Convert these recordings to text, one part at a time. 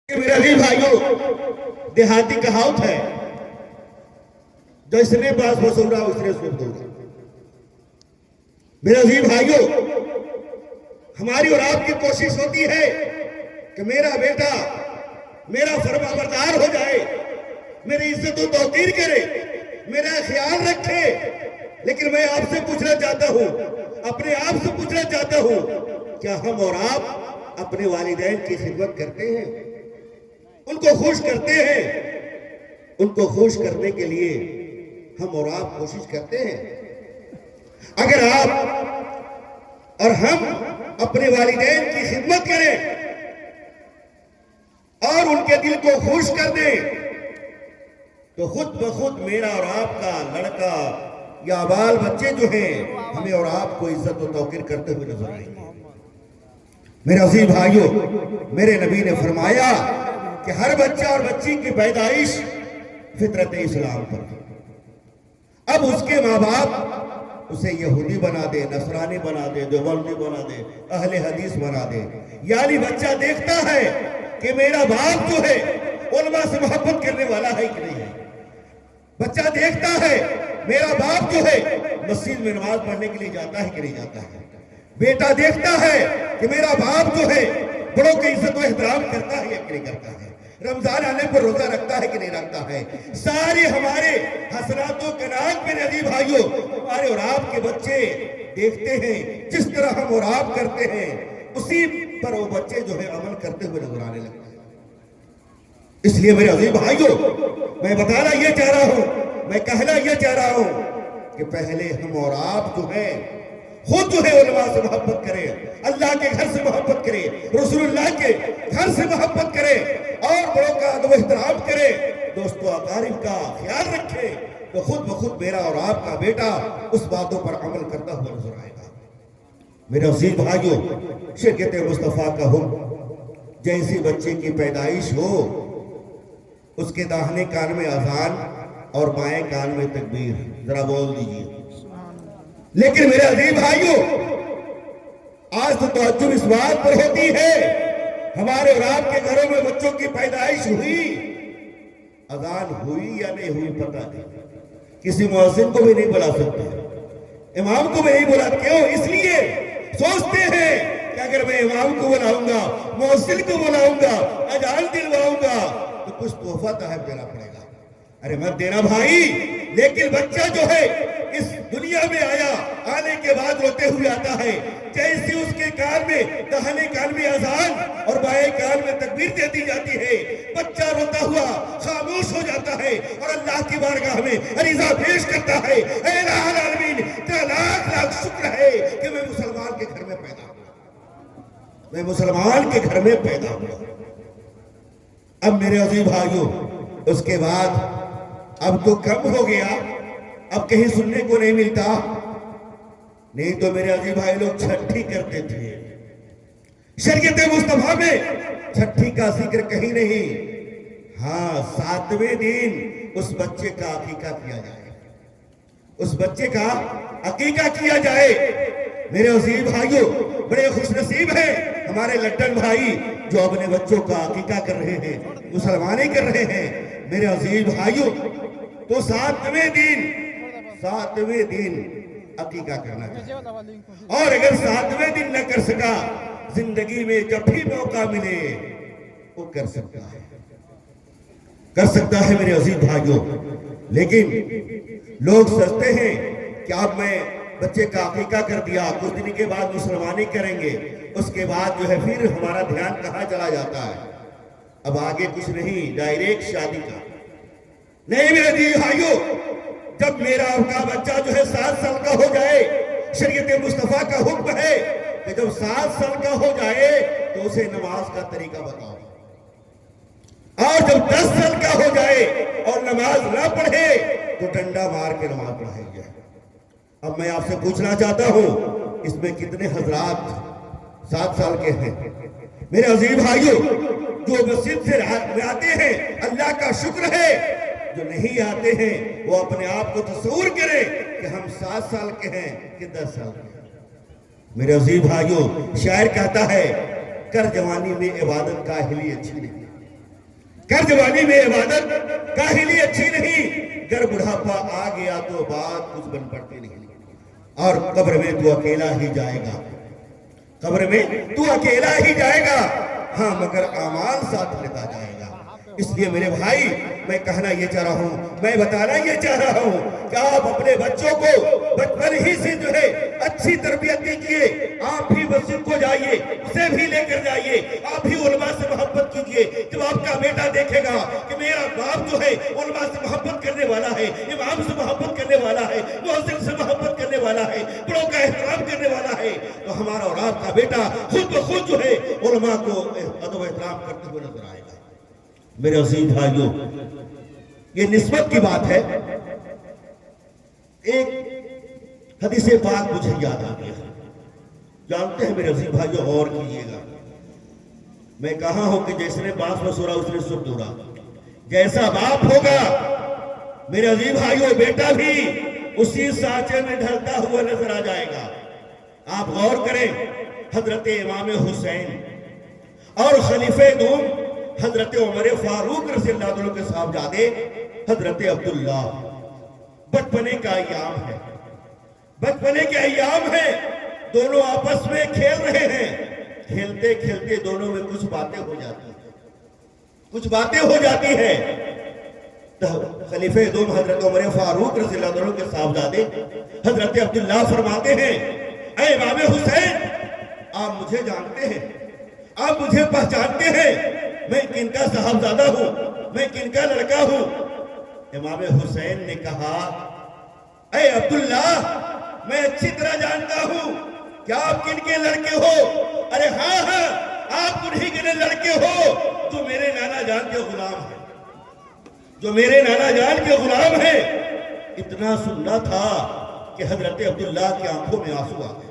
میرے عزیز بھائیوں، دیہاتی کہاوت ہے، جو اس نے باز بسورا اس نے سب دورا۔ میرے عزیز بھائیوں، ہماری اور آپ کی کوشش ہوتی ہے کہ میرا بیٹا میرا فرما بردار ہو جائے، میری عزت و توقیر کرے، میرا خیال رکھے۔ لیکن میں آپ سے پوچھنا چاہتا ہوں، اپنے آپ سے پوچھنا چاہتا ہوں، کیا ہم اور آپ اپنے والدین کی خدمت کرتے ہیں؟ ان کو خوش کرتے ہیں؟ ان کو خوش کرنے کے لیے ہم اور آپ کوشش کرتے ہیں؟ اگر آپ اور ہم اپنے والدین کی خدمت کریں اور ان کے دل کو خوش کر دیں تو خود بخود میرا اور آپ کا لڑکا یا بال بچے جو ہیں ہمیں اور آپ کو عزت و توقیر کرتے ہوئے نظر آئیں گے۔ میرے عزیز بھائیوں، میرے نبی نے فرمایا کہ ہر بچہ اور بچی کی پیدائش فطرت اسلام پر ہے۔ اب اس کے ماں باپ اسے یہودی بنا دے، نصرانی بنا دے، دیوبندی بنا دے، اہل حدیث بنا دے، یعنی بچہ دیکھتا ہے کہ میرا باپ جو ہے علماء سے محبت کرنے والا ہے کہ نہیں ہے۔ بچہ دیکھتا ہے میرا باپ جو ہے مسجد میں نماز پڑھنے کے لیے جاتا ہے کہ نہیں جاتا ہے۔ بیٹا دیکھتا ہے کہ میرا باپ جو ہے بڑوں کی عزت و احترام کرتا ہے یا کہ نہیں کرتا ہے، رمضان آنے پر روزہ رکھتا ہے کہ نہیں رکھتا ہے۔ سارے ہمارے حسنات و کنات میں عزیز بھائیوں، ہمارے اور آپ کے بچے دیکھتے ہیں، جس طرح ہم اور آپ کرتے ہیں اسی پر وہ بچے جو ہے عمل کرتے ہوئے نظر آنے لگتے ہیں۔ اس لیے میرے عزیز بھائیوں، میں بتانا یہ چاہ رہا ہوں، میں کہنا یہ چاہ رہا ہوں کہ پہلے ہم اور آپ جو ہیں خود جو ہے علماء سے محبت کرے، اللہ کے گھر سے محبت کرے، رسول اللہ کے گھر سے محبت کرے اور بڑوں کا ادب و احترام کرے، دوست و اقارب کا خیال رکھے، تو خود بخود میرا اور آپ کا بیٹا اس باتوں پر عمل کرتا ہوا نظر آئے گا۔ میرے عزیز بھائیوں، شریعت مصطفیٰ کا حکم، جیسی بچے کی پیدائش ہو اس کے داہنے کان میں اذان اور بائیں کان میں تکبیر، ذرا بول دیجئے۔ لیکن میرے عزیز بھائیوں، آج تو توجہ اس بات پر ہوتی ہے ہمارے اور آپ کے گھروں میں بچوں کی پیدائش ہوئی، اذان ہوئی یا نہیں ہوئی پتہ نہیں، کسی مؤذن کو بھی نہیں بلا سکتے، امام کو بھی نہیں بلا۔ کیوں؟ اس لیے سوچتے ہیں کہ اگر میں امام کو بلاؤں گا، مؤذن کو بلاؤں گا، اذان دلواؤں گا تو کچھ تحفہ تحائف دینا پڑے گا۔ ارے مت دینا بھائی، لیکن بچہ جو ہے اس دنیا میں آیا، آنے کے بعد روتے ہوئے آتا ہے، جیسے اس کے کان میں داہنے کان میں اذان اور بائیں کان میں تکبیر دیتی جاتی ہے، بچہ روتا ہوا خاموش ہو جاتا ہے اور اللہ کی بارگاہ میں عریضہ پیش کرتا ہے، اے الہ العالمین، تیرا لاکھ لاکھ شکر ہے کہ میں مسلمان کے گھر میں پیدا ہوا، میں مسلمان کے گھر میں پیدا ہوا۔ اب میرے عزیز بھائیوں، اس کے بعد اب تو کم ہو گیا، اب کہیں سننے کو نہیں ملتا، نہیں تو میرے عزیز بھائی لوگ چھٹی کرتے تھے۔ شریعت مصطفیٰ میں چھٹی کا ذکر کہیں نہیں، ہاں 7ویں دن اس بچے کا عقیقہ کیا جائے، اس بچے کا عقیقہ کیا جائے۔ میرے عزیز بھائیوں، بڑے خوش نصیب ہیں ہمارے لٹن بھائی جو اپنے بچوں کا عقیقہ کر رہے ہیں، مسلمانی کر رہے ہیں۔ میرے عزیز بھائیوں، تو 7ویں دن عقیقہ کرنا چاہیے، اور اگر 7ویں دن نہ کر سکا، زندگی میں جب بھی موقع ملے وہ کر سکتا ہے میرے عزیز بھائیوں۔ لیکن لوگ سمجھتے ہیں کہ اب میں بچے کا عقیقہ کر دیا، کچھ دن کے بعد مسلمانی کریں گے، اس کے بعد جو ہے پھر ہمارا دھیان کہاں چلا جاتا ہے، اب آگے کچھ نہیں، ڈائریکٹ شادی کا۔ نہیں میرے عزیز بھائیوں، جب میرا آپ کا بچہ جو ہے 7 سال کا ہو جائے، شریعت مصطفیٰ کا حکم ہے کہ جب 7 سال کا ہو جائے تو اسے نماز کا طریقہ بتاؤ، اور جب 10 سال کا ہو جائے اور نماز نہ پڑھے تو ڈنڈا مار کے نماز پڑھائی جائے۔ اب میں آپ سے پوچھنا چاہتا ہوں، اس میں کتنے حضرات 7 سال کے ہیں؟ میرے عزیز بھائیوں، جو مسجد سے آتے ہیں اللہ کا شکر ہے، جو نہیں آتے ہیں وہ اپنے آپ کو تصور کرے کہ ہم 7 سال کے ہیں کہ 10 سال کے ہیں۔ میرے عزیز بھائیوں، شاعر کہتا ہے کر جوانی میں عبادت کاہلی اچھی نہیں، کر جوانی میں عبادت کاہلی اچھی نہیں، گر بڑھاپا آ گیا تو بات کچھ بن پڑتی نہیں، اور قبر میں تو اکیلا ہی جائے گا، قبر میں تو اکیلا ہی جائے گا، ہاں مگر اعمال ساتھ لیتا جائے گا۔ اس لیے میرے بھائی میں کہنا یہ چاہ رہا ہوں، میں بتانا یہ چاہ رہا ہوں کہ آپ اپنے بچوں کو بچپن ہی سے جو ہے اچھی تربیت دیجیے، آپ بھی مسجد کو جائیے، اسے بھی لے کر جائیے، آپ بھی علماء سے محبت کیجیے۔ جب آپ کا بیٹا دیکھے گا کہ میرا باپ جو ہے علماء سے محبت کرنے والا ہے، امام سے محبت کرنے والا ہے، مؤذن سے محبت کرنے والا ہے، بڑوں کا احترام کرنے والا ہے، تو ہمارا اور آپ کا بیٹا خود بخود جو ہے علماء کو ادب و احترام کرتے ہوئے نظر آئے گا۔ میرے عزیز بھائیوں، یہ نسبت کی بات ہے۔ ایک حدیث پاک مجھے یاد آ گیا، جانتے ہیں میرے عزیز بھائیوں، غور کیجئے گا۔ میں کہا ہوں کہ جس نے بانس بسورا اس نے سب دورا، جیسا باپ ہوگا میرے عزیز بھائیوں بیٹا بھی اسی سانچے میں ڈھلتا ہوا نظر آ جائے گا۔ آپ غور کریں، حضرت امام حسین اور خلیفہ دوم حضرت عمر فاروق رضی اللہ عنہ کے صاحبزادے حضرت عبداللہ، بچپنے کا ایام ہے، بچپنے کے ایام ہے، دونوں آپس میں کھیل رہے ہیں، کھیلتے کھیلتے دونوں میں کچھ باتیں ہو جاتی ہیں، کچھ باتیں ہو جاتی ہیں۔ خلیفہ دوم حضرت عمر فاروق رضی اللہ عنہ کے صاحبزادے حضرت عبداللہ فرماتے ہیں، اے امام حسین، آپ مجھے جانتے ہیں، آپ مجھے پہچانتے ہیں، میں کن کا صاحبزادہ ہوں، میں کن کا لڑکا ہوں؟ امام حسین نے کہا، اے عبداللہ، میں اچھی طرح جانتا ہوں کہ آپ کن کے لڑکے ہو۔ ارے ہاں ہاں، آپ انہی کے لڑکے ہو جو میرے نانا جان کے غلام ہیں، جو میرے نانا جان کے غلام ہیں۔ اتنا سننا تھا کہ حضرت عبداللہ کی آنکھوں میں آنسو آ گئے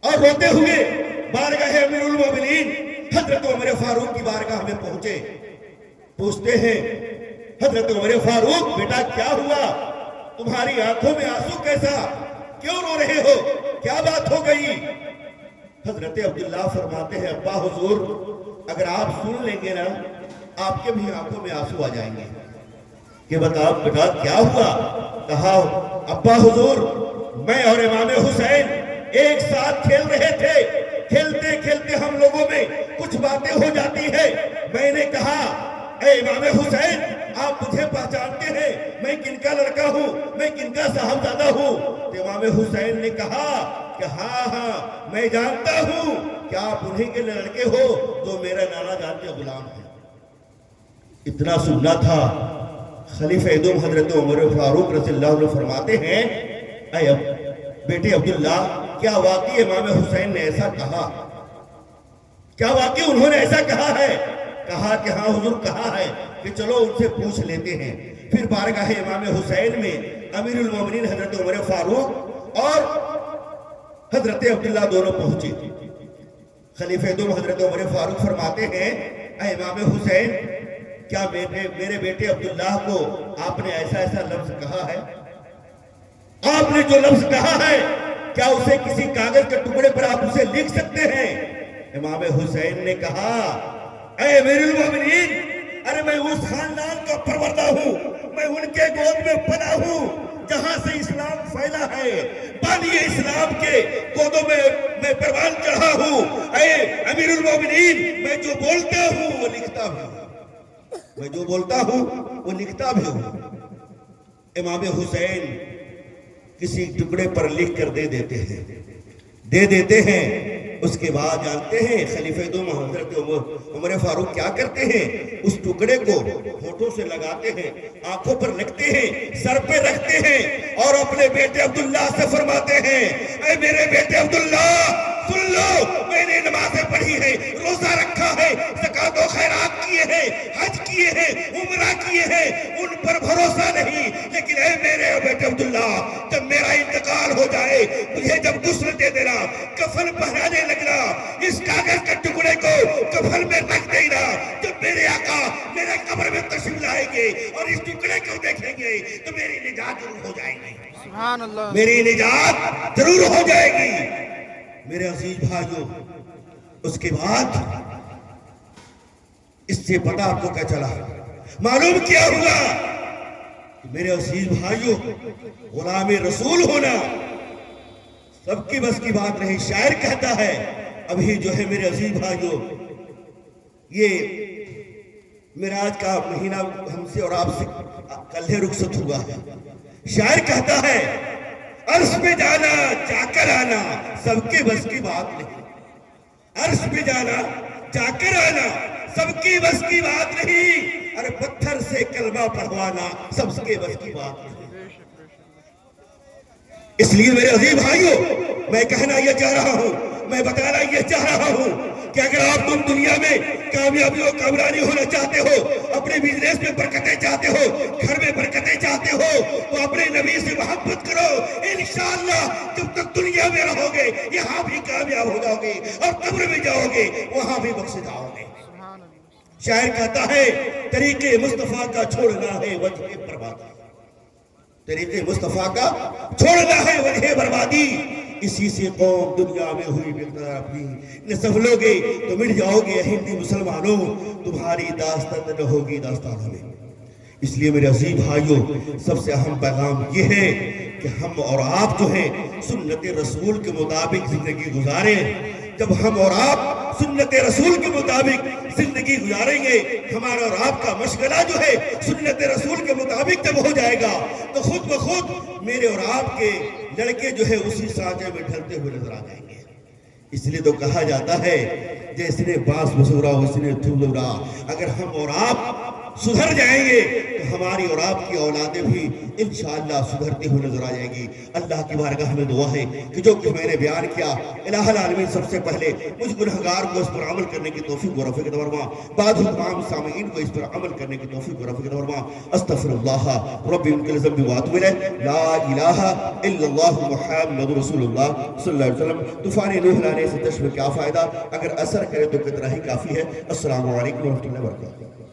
اور روتے ہوئے بارگاہ امیر المومنین حضرت عمر فاروق کی بارگاہ میں پہنچے، پوچھتے ہیں، حضرت عمر فاروق بیٹا کیا ہوا، تمہاری آنکھوں میں آنسو کیسا، کیوں رو رہے ہو، کیا بات ہو گئی؟ حضرت عبداللہ فرماتے ہیں، ابا حضور، اگر آپ سن لیں گے نا آپ کے بھی آنکھوں میں آنسو آ جائیں گے کہ بتاؤ بیٹا کیا ہوا؟ کہا، ابا حضور، میں اور امام حسین ایک ساتھ کھیل رہے تھے، کھیلتے کھیلتے ہم لوگوں میں کچھ باتیں ہو جاتی ہیں، میں نے کہا، اے امام حسین، آپ مجھے پہچانتے ہیں، میں کن کا لڑکا ہوں، میں کن کا صاحبزادہ ہوں؟ تو امام حسین نے کہا کہ ہاں ہاں میں جانتا ہوں کہ آپ انہی کے لڑکے ہو جو میرا نانا جان کے غلام ہیں۔ اتنا سننا تھا، خلیفہ دوم حضرت عمر فاروق رضی اللہ عنہ فرماتے ہیں، اے بیٹے عبداللہ، کیا واقعی امام حسین نے ایسا کہا؟ کیا واقعی انہوں نے ایسا کہا ہے؟ کہا کہ ہاں حضور کہا ہے، کہ چلو ان سے پوچھ لیتے ہیں۔ پھر بارگاہ امام حسین میں امیر المومنین حضرت عمر فاروق اور حضرت عبداللہ دونوں پہنچے۔ خلیفہ دوم حضرت عمر فاروق فرماتے ہیں، اے امام حسین، کیا میرے بیٹے عبداللہ کو آپ نے ایسا ایسا لفظ کہا ہے؟ آپ نے جو لفظ کہا ہے کیا اسے کسی کاغذ کے ٹکڑے پر آپ اسے لکھ سکتے ہیں؟ امام حسین نے کہا، اے امیر المومنین، ارے میں اس خاندان کا پروردہ ہوں، میں ان کے گود میں پلا ہوں جہاں سے اسلام پھیلا ہے، بانی اسلام کے گودوں میں میں پروان چڑھا ہوں۔ اے امیر المومنین، میں جو بولتا ہوں وہ لکھتا بھی ہوں، میں جو بولتا ہوں وہ لکھتا بھی ہوں۔ امام حسین کسی ٹکڑے پر لکھ کر دے دیتے ہیں۔ اس کے بعد جانتے ہیں خلیفہ دوم حضرت عمر فاروق کیا کرتے ہیں؟ اس ٹکڑے کو ہونٹوں سے لگاتے ہیں، آنکھوں پر رکھتے ہیں، سر پہ رکھتے ہیں اور اپنے بیٹے عبداللہ سے فرماتے ہیں، اے میرے بیٹے عبداللہ، سن لو، میں نے نمازیں پڑھی ہے، روزہ رکھا ہے، زکوٰۃ و خیرات کیے ہیں، حج کیے ہیں، عمرہ کیے ہیں، ان پر بھروسہ نہیں، لیکن اے میرے بیٹے عبداللہ، جب میرا انتقال ہو جائے مجھے جب غسل دے دینا، کفن پہنانے لگنا، اس کاغذ کے ٹکڑے کو کفن میں رکھ دینا، جب میرے آقا میرے قبر میں تشریف لائیں گے اور اس ٹکڑے کو دیکھیں گے تو میری نجات ضرور ہو جائے گی، سبحان اللہ، میری نجات ضرور ہو جائے گی۔ میرے عزیز بھائیوں، اس کے بعد اس سے پتہ آپ کو کیا چلا، معلوم کیا ہوا کہ میرے عزیز بھائیوں، غلام رسول ہونا سب کی بس کی بات نہیں۔ شاعر کہتا ہے ابھی جو ہے میرے عزیز بھائیوں، یہ معراج کا مہینہ ہم سے اور آپ سے کل رخصت ہوا ہے۔ شاعر کہتا ہے عرش پہ جانا جا کر آنا سب کے بس کی بات نہیں، عرش پہ جانا جا کر آنا سب کی بس کی بات نہیں، ارے پتھر سے کلمہ پڑھوانا سب کے بس کی بات نہیں۔ اس لیے میرے عزیز بھائیوں، میں کہنا یہ چاہ رہا ہوں، میں بتانا یہ چاہ رہا ہوں کہ اگر آپ تم دنیا میں کامیابی و کامرانی ہونا چاہتے ہو، اپنے بزنس میں برکتیں چاہتے ہو، گھر میں برکتیں چاہتے ہو، تو اپنے نبی سے محبت کرو۔ انشاءاللہ جب تک دنیا میں رہو گے یہاں بھی کامیاب ہو جاؤ گے، اور قبر میں جاؤ گے وہاں بھی بخشے جاؤ گے۔ شاعر کہتا ہے طریقے مصطفیٰ کا چھوڑنا ہے وجہ بربادی، طریقے مصطفیٰ کا چھوڑنا ہے وجہ بربادی، اسی سے قوم دنیا میں ہوئی مقدار اپنی، نہ سنبھلو گے تو مٹ جاؤ گے ہندی مسلمانوں، تمہاری داستان نہ ہوگی داستان میں۔ اس لیے میرے عزیز بھائیوں، سب سے اہم پیغام یہ ہے کہ ہم اور آپ جو ہیں سنت رسول کے مطابق زندگی گزاریں۔ جب ہم اور آپ سنت رسول کے مطابق زندگی گزاریں گے، ہمارا اور آپ کا مشغلہ جو ہے سنت رسول کے مطابق جب ہو جائے گا تو خود بخود میرے اور آپ کے لڑکے جو ہے اسی سانچے میں ڈھلتے ہوئے نظر آ جائیں گے۔ اس لیے تو کہا جاتا ہے جس نے باس بسورا اس نے تھولورا، اگر ہم اور آپ سدھر جائیں گے تو ہماری اور آپ کی اولادیں بھی انشاءاللہ سدھرتی ہوئی نظر آ جائیں گی۔ اللہ کی بارگاہ میں دعا ہے کہ جو کچھ میں نے بیان کیا، الہ العالمین سب سے پہلے مجھ گنہگار کو اس پر عمل کرنے کی توفیق و رفیق فرما، بعد تمام سامعین کو اس پر عمل کرنے کی توفیق و رفیق فرما۔ استغفر اللہ ربی من کل ذنب واتوب الیہ، لا الہ الا اللہ محمد رسول اللہ صلی اللہ علیہ وسلم۔ طوفان نوح لانے سے چشم کیا فائدہ، اگر اثر کرے تو کتنا ہی کافی ہے۔ السلام علیکم ورحمۃ اللہ وبرکاتہ۔